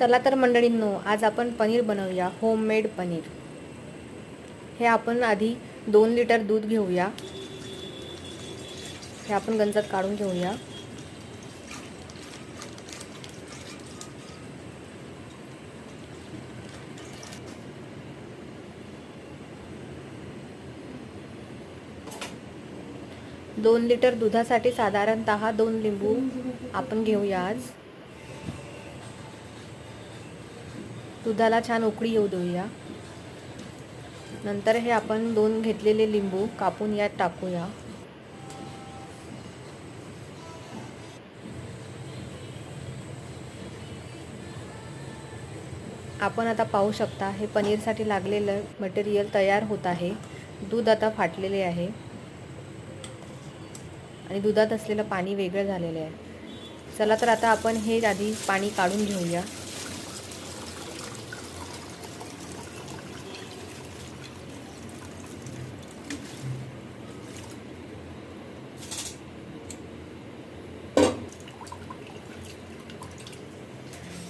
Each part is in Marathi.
चला तर मंडळींनो, आज आपण पनीर बनवूया, होममेड पनीर। हे आपण आधी 2 लिटर दूध घेऊया। हे आपण गंजात काढून घेऊया। दोन लिटर दुधासाठी साधारणतः 2 लिंबू आपण घेऊया। आज दुधाला छान उकळी येऊ देऊया। नंतर हे आपण 2 घेतलेले लिंबू कापून यात टाकूया। आपण आता पाहू शकता हे पनीरसाठी लागलेलं मटेरियल तयार होत आहे। दूध आता फाटलेले आहे आणि दुधात असलेलं पाणी वेगळं झालेलं आहे। चला तर आता आपण हे आधी पाणी काढून घेऊया।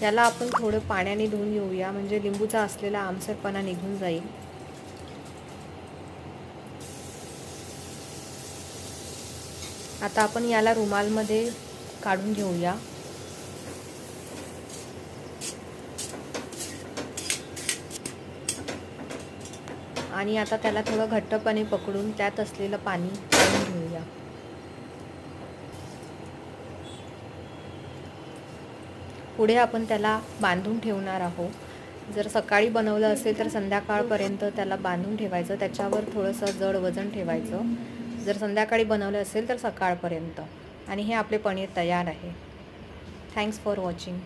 याला आपण थोडं पाण्याने धुवून घेऊया, म्हणजे लिंबूचा असलेला आंबटपणा निघून जाईल। आता आपण याला रुमालमध्ये काढून घेऊया। आणि आता त्याला थोडं घट्टपणे पकडून त्यात असलेलं पाणी काढून घेऊया। पुढे आपण त्याला बांधून ठेवणार आहोत। जर सकाळी बनवलं असेल तर संध्याकाळपर्यंत त्याला बांधून ठेवायचं, त्याच्यावर थोडंसं जड वजन ठेवायचं। जर संध्याकाळी बनवलं असेल तर सकाळपर्यंत। आणि हे आपले पनीर तयार आहे। Thanks for watching.